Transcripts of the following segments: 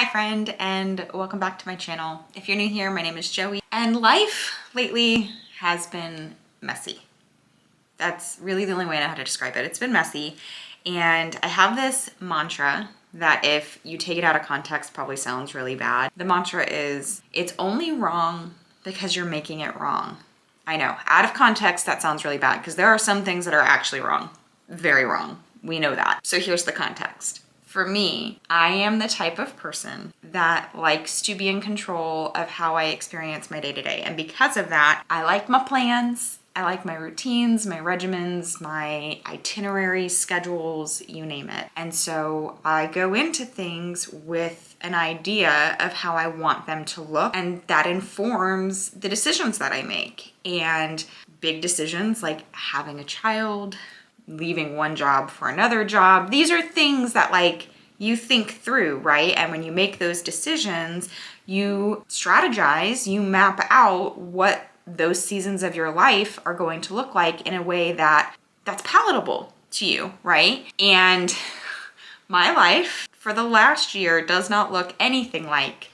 Hi friend, and welcome back to my channel. If you're new here, my name is Joey, and life lately has been messy. That's really the only way I know how to describe it. It's been messy, and I have this mantra that if you take it out of context probably sounds really bad. The mantra is, it's only wrong because you're making it wrong. I know, out of context that sounds really bad because there are some things that are actually wrong. Very wrong. We know that. So here's the context. For me, I am the type of person that likes to be in control of how I experience my day-to-day. And because of that, I like my plans, I like my routines, my regimens, my itineraries, schedules, you name it. And so I go into things with an idea of how I want them to look, and that informs the decisions that I make. And big decisions like having a child, leaving one job for another job. These are things that you think through, right? And when you make those decisions, you strategize, you map out what those seasons of your life are going to look like in a way that's palatable to you, right? And my life for the last year does not look anything like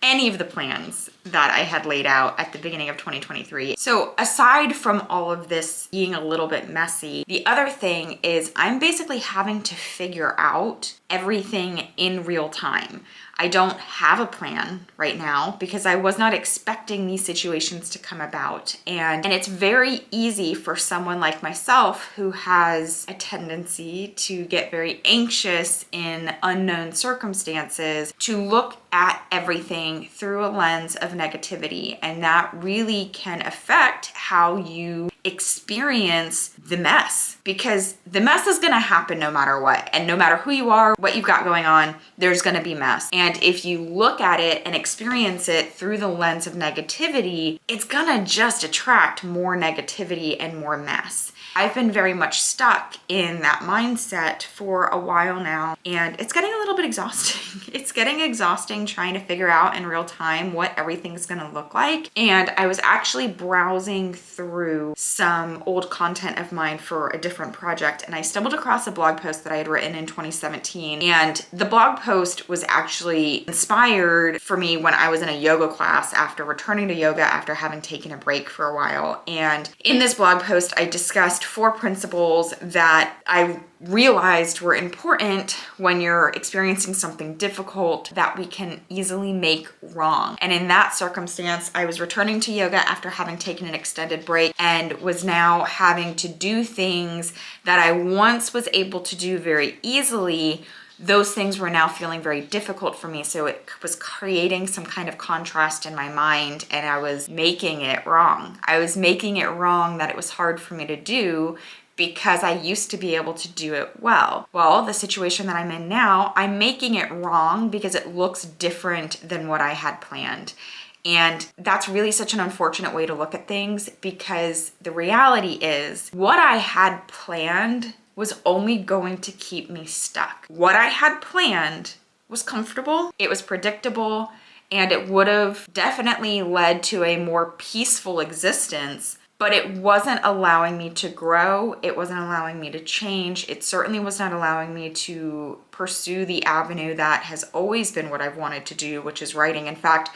any of the plans that I had laid out at the beginning of 2023. So aside from all of this being a little bit messy, the other thing is I'm basically having to figure out everything in real time. I don't have a plan right now because I was not expecting these situations to come about. And it's very easy for someone like myself who has a tendency to get very anxious in unknown circumstances to look at everything through a lens of negativity. And that really can affect how you experience the mess, because the mess is going to happen no matter what. And no matter who you are, what you've got going on, there's going to be mess. And if you look at it and experience it through the lens of negativity, it's going to just attract more negativity and more mess. I've been very much stuck in that mindset for a while now, and it's getting a little bit exhausting. It's getting exhausting trying to figure out in real time what everything's gonna look like. And I was actually browsing through some old content of mine for a different project, and I stumbled across a blog post that I had written in 2017. And the blog post was actually inspired for me when I was in a yoga class after returning to yoga after having taken a break for a while. And in this blog post, I discussed 4 principles that I realized were important when you're experiencing something difficult that we can easily make wrong. And in that circumstance, I was returning to yoga after having taken an extended break and was now having to do things that I once was able to do very easily. Those things were now feeling very difficult for me. So it was creating some kind of contrast in my mind, and I was making it wrong. I was making it wrong that it was hard for me to do because I used to be able to do it well. Well, the situation that I'm in now, I'm making it wrong because it looks different than what I had planned. And that's really such an unfortunate way to look at things, because the reality is what I had planned was only going to keep me stuck. What I had planned was comfortable, it was predictable, and it would have definitely led to a more peaceful existence, but it wasn't allowing me to grow, it wasn't allowing me to change, it certainly was not allowing me to pursue the avenue that has always been what I've wanted to do, which is writing. In fact,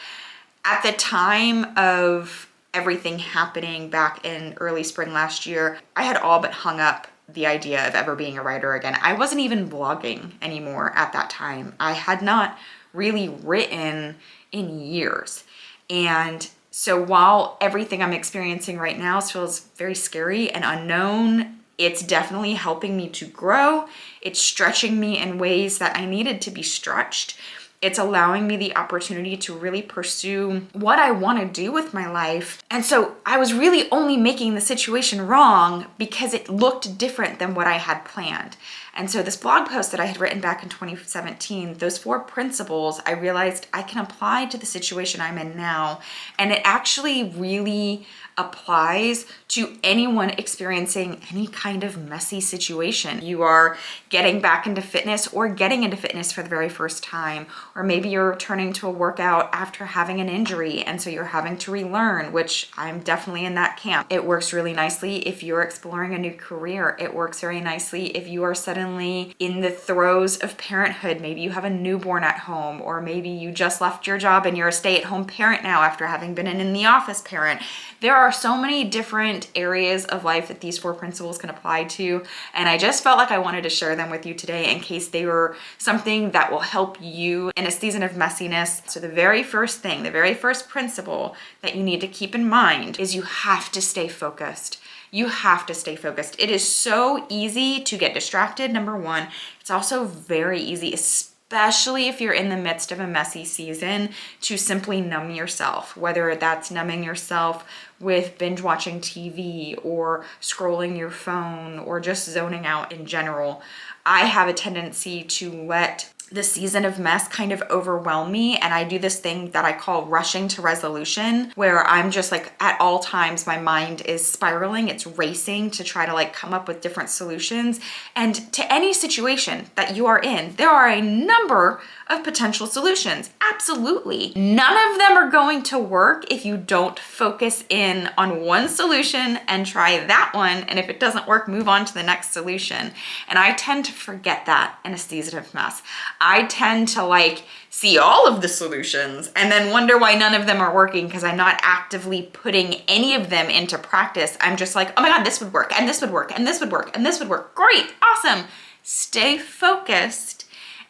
at the time of everything happening back in early spring last year, I had all but hung up the idea of ever being a writer again. I wasn't even blogging anymore at that time. I had not really written in years. And so while everything I'm experiencing right now feels very scary and unknown, it's definitely helping me to grow. It's stretching me in ways that I needed to be stretched. It's allowing me the opportunity to really pursue what I want to do with my life. And so I was really only making the situation wrong because it looked different than what I had planned. And so this blog post that I had written back in 2017, those 4 principles, I realized I can apply to the situation I'm in now. And it actually really applies to anyone experiencing any kind of messy situation. You are getting back into fitness or getting into fitness for the very first time, or maybe you're returning to a workout after having an injury and so you're having to relearn, which I'm definitely in that camp. It works really nicely if you're exploring a new career. It works very nicely if you are suddenly suddenly in the throes of parenthood. Maybe you have a newborn at home, or maybe you just left your job and you're a stay-at-home parent now after having been an in-the-office parent. There are so many different areas of life that these 4 principles can apply to, and I just felt like I wanted to share them with you today in case they were something that will help you in a season of messiness. So the very first thing, the very first principle that you need to keep in mind is you have to stay focused. You have to stay focused. It is so easy to get distracted, number one. It's also very easy, especially if you're in the midst of a messy season, to simply numb yourself, whether that's numbing yourself with binge watching TV or scrolling your phone or just zoning out in general. I have a tendency to let the season of mess kind of overwhelm me, and I do this thing that I call rushing to resolution, where I'm just like at all times my mind is spiraling, it's racing to try to like come up with different solutions. And to any situation that you are in, there are a number of potential solutions. Absolutely. None of them are going to work if you don't focus in on one solution and try that one. And if it doesn't work, move on to the next solution. And I tend to forget that in a season of mess. I tend to like see all of the solutions and then wonder why none of them are working because I'm not actively putting any of them into practice. I'm just like, oh my God, this would work, and this would work, and this would work, and this would work. Great, awesome. Stay focused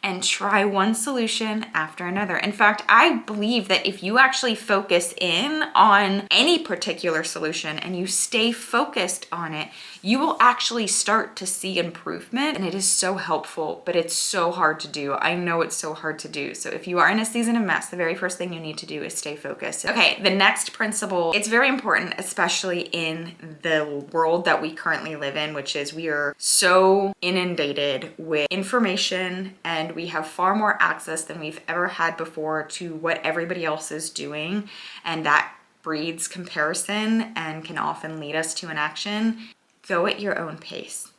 and try one solution after another. In fact, I believe that if you actually focus in on any particular solution and you stay focused on it, you will actually start to see improvement. And it is so helpful, but it's so hard to do. I know it's so hard to do. So if you are in a season of mess, the very first thing you need to do is stay focused. Okay, the next principle, it's very important, especially in the world that we currently live in, which is we are so inundated with information and we have far more access than we've ever had before to what everybody else is doing. And that breeds comparison and can often lead us to inaction. Go at your own pace.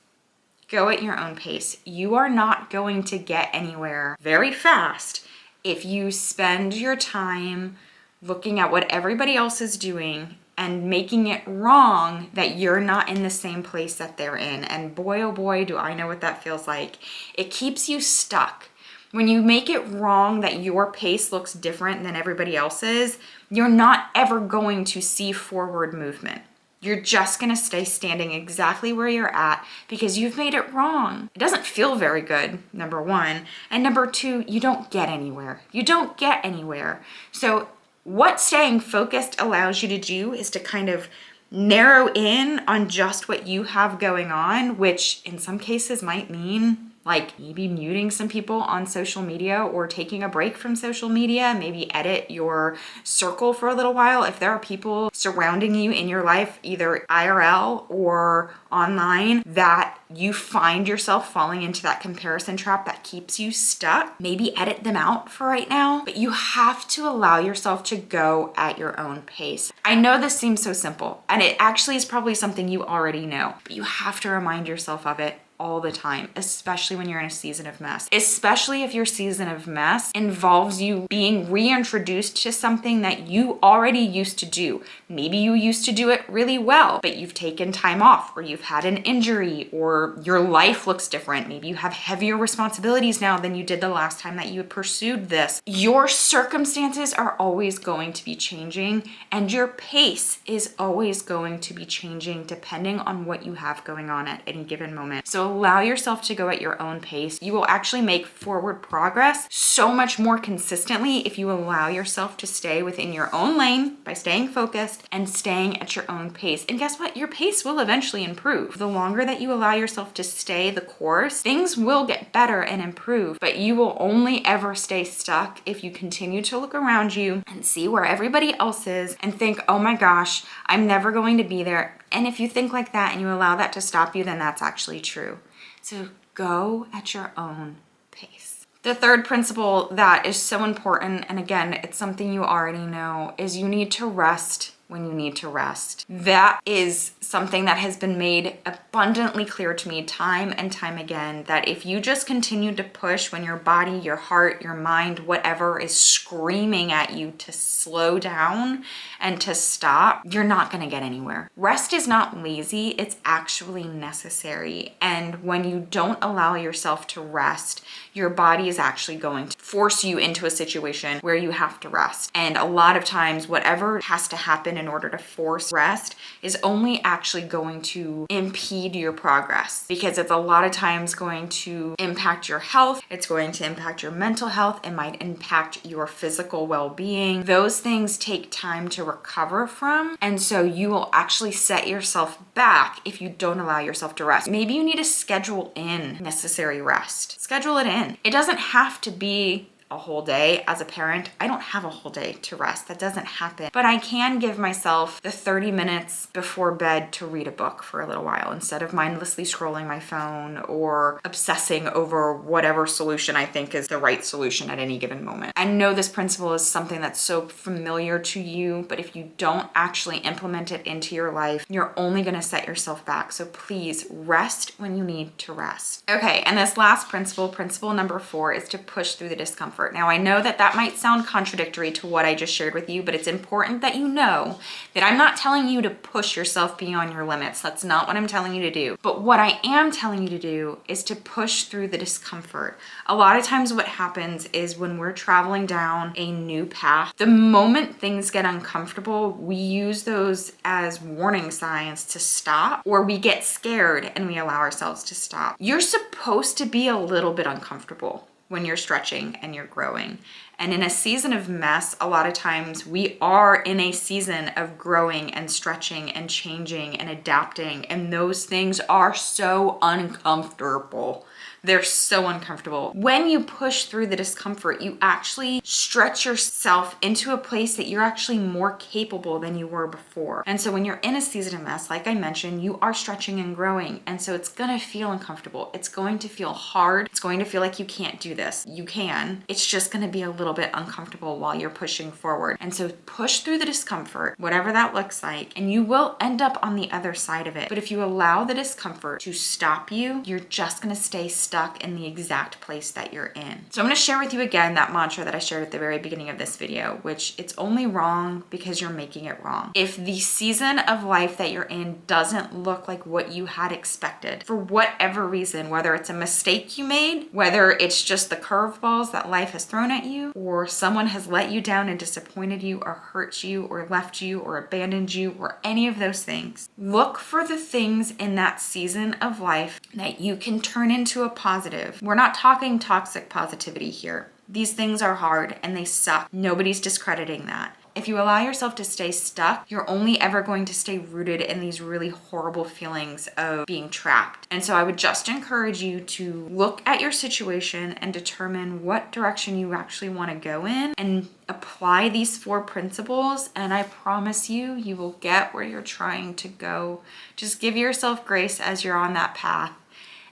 Go at your own pace. You are not going to get anywhere very fast if you spend your time looking at what everybody else is doing and making it wrong that you're not in the same place that they're in. And boy, oh boy, do I know what that feels like. It keeps you stuck. When you make it wrong that your pace looks different than everybody else's, you're not ever going to see forward movement. You're just gonna stay standing exactly where you're at because you've made it wrong. It doesn't feel very good, number one. And number two, you don't get anywhere. You don't get anywhere. So what staying focused allows you to do is to kind of narrow in on just what you have going on, which in some cases might mean like maybe muting some people on social media or taking a break from social media, maybe edit your circle for a little while. If there are people surrounding you in your life, either IRL or online, that you find yourself falling into that comparison trap that keeps you stuck, maybe edit them out for right now, but you have to allow yourself to go at your own pace. I know this seems so simple, and it actually is probably something you already know, but you have to remind yourself of it all the time, especially when you're in a season of mess. Especially if your season of mess involves you being reintroduced to something that you already used to do. Maybe you used to do it really well, but you've taken time off, or you've had an injury, or your life looks different. Maybe you have heavier responsibilities now than you did the last time that you had pursued this. Your circumstances are always going to be changing, and your pace is always going to be changing depending on what you have going on at any given moment. So allow yourself to go at your own pace. You will actually make forward progress so much more consistently if you allow yourself to stay within your own lane by staying focused and staying at your own pace. And guess what? Your pace will eventually improve. The longer that you allow yourself to stay the course, things will get better and improve, but you will only ever stay stuck if you continue to look around you and see where everybody else is and think, oh my gosh, I'm never going to be there. And if you think like that and you allow that to stop you, then that's actually true. So go at your own pace. The third principle that is so important, and again, it's something you already know, is you need to rest when you need to rest. That is something that has been made abundantly clear to me time and time again, that if you just continue to push when your body, your heart, your mind, whatever is screaming at you to slow down and to stop, you're not gonna get anywhere. Rest is not lazy, it's actually necessary. And when you don't allow yourself to rest, your body is actually going to force you into a situation where you have to rest. And a lot of times, whatever has to happen in order to force rest is only actually going to impede your progress, because it's a lot of times going to impact your health. It's going to impact your mental health. It might impact your physical well-being. Those things take time to recover from. And so you will actually set yourself back if you don't allow yourself to rest. Maybe you need to schedule in necessary rest. Schedule it in. It doesn't have to be a whole day. As a parent, I don't have a whole day to rest. That doesn't happen. But I can give myself the 30 minutes before bed to read a book for a little while instead of mindlessly scrolling my phone or obsessing over whatever solution I think is the right solution at any given moment. I know this principle is something that's so familiar to you, but if you don't actually implement it into your life, you're only going to set yourself back. So please rest when you need to rest. Okay, and this last principle number 4, is to push through the discomfort. Now, I know that that might sound contradictory to what I just shared with you, but it's important that you know that I'm not telling you to push yourself beyond your limits. That's not what I'm telling you to do. But what I am telling you to do is to push through the discomfort. A lot of times what happens is when we're traveling down a new path, the moment things get uncomfortable, we use those as warning signs to stop, or we get scared and we allow ourselves to stop. You're supposed to be a little bit uncomfortable when you're stretching and you're growing. And in a season of mess, a lot of times we are in a season of growing and stretching and changing and adapting. And those things are so uncomfortable. They're so uncomfortable. When you push through the discomfort, you actually stretch yourself into a place that you're actually more capable than you were before. And so when you're in a season of mess, like I mentioned, you are stretching and growing. And so it's gonna feel uncomfortable. It's going to feel hard. It's going to feel like you can't do this. You can. It's just gonna be a little bit uncomfortable while you're pushing forward. And so push through the discomfort, whatever that looks like, and you will end up on the other side of it. But if you allow the discomfort to stop you, you're just gonna stay stuck in the exact place that you're in. So I'm going to share with you again that mantra that I shared at the very beginning of this video, which it's only wrong because you're making it wrong. If the season of life that you're in doesn't look like what you had expected, for whatever reason, whether it's a mistake you made, whether it's just the curveballs that life has thrown at you, or someone has let you down and disappointed you or hurt you or left you or abandoned you or any of those things, look for the things in that season of life that you can turn into a positive. We're not talking toxic positivity here. These things are hard and they suck. Nobody's discrediting that. If you allow yourself to stay stuck, you're only ever going to stay rooted in these really horrible feelings of being trapped. And so I would just encourage you to look at your situation and determine what direction you actually want to go in and apply these 4 principles. And I promise you, you will get where you're trying to go. Just give yourself grace as you're on that path,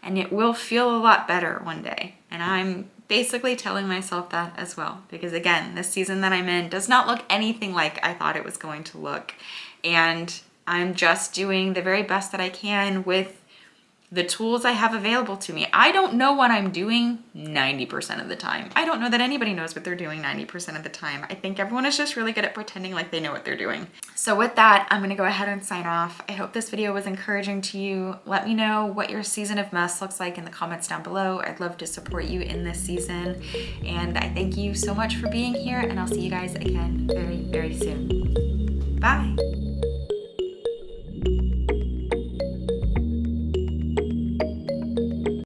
and it will feel a lot better one day. And I'm basically telling myself that as well, because again, this season that I'm in does not look anything like I thought it was going to look. And I'm just doing the very best that I can with the tools I have available to me. I don't know what I'm doing 90% of the time. I don't know that anybody knows what they're doing 90% of the time. I think everyone is just really good at pretending like they know what they're doing. So with that, I'm gonna go ahead and sign off. I hope this video was encouraging to you. Let me know what your season of mess looks like in the comments down below. I'd love to support you in this season. And I thank you so much for being here, and I'll see you guys again very, very soon. Bye.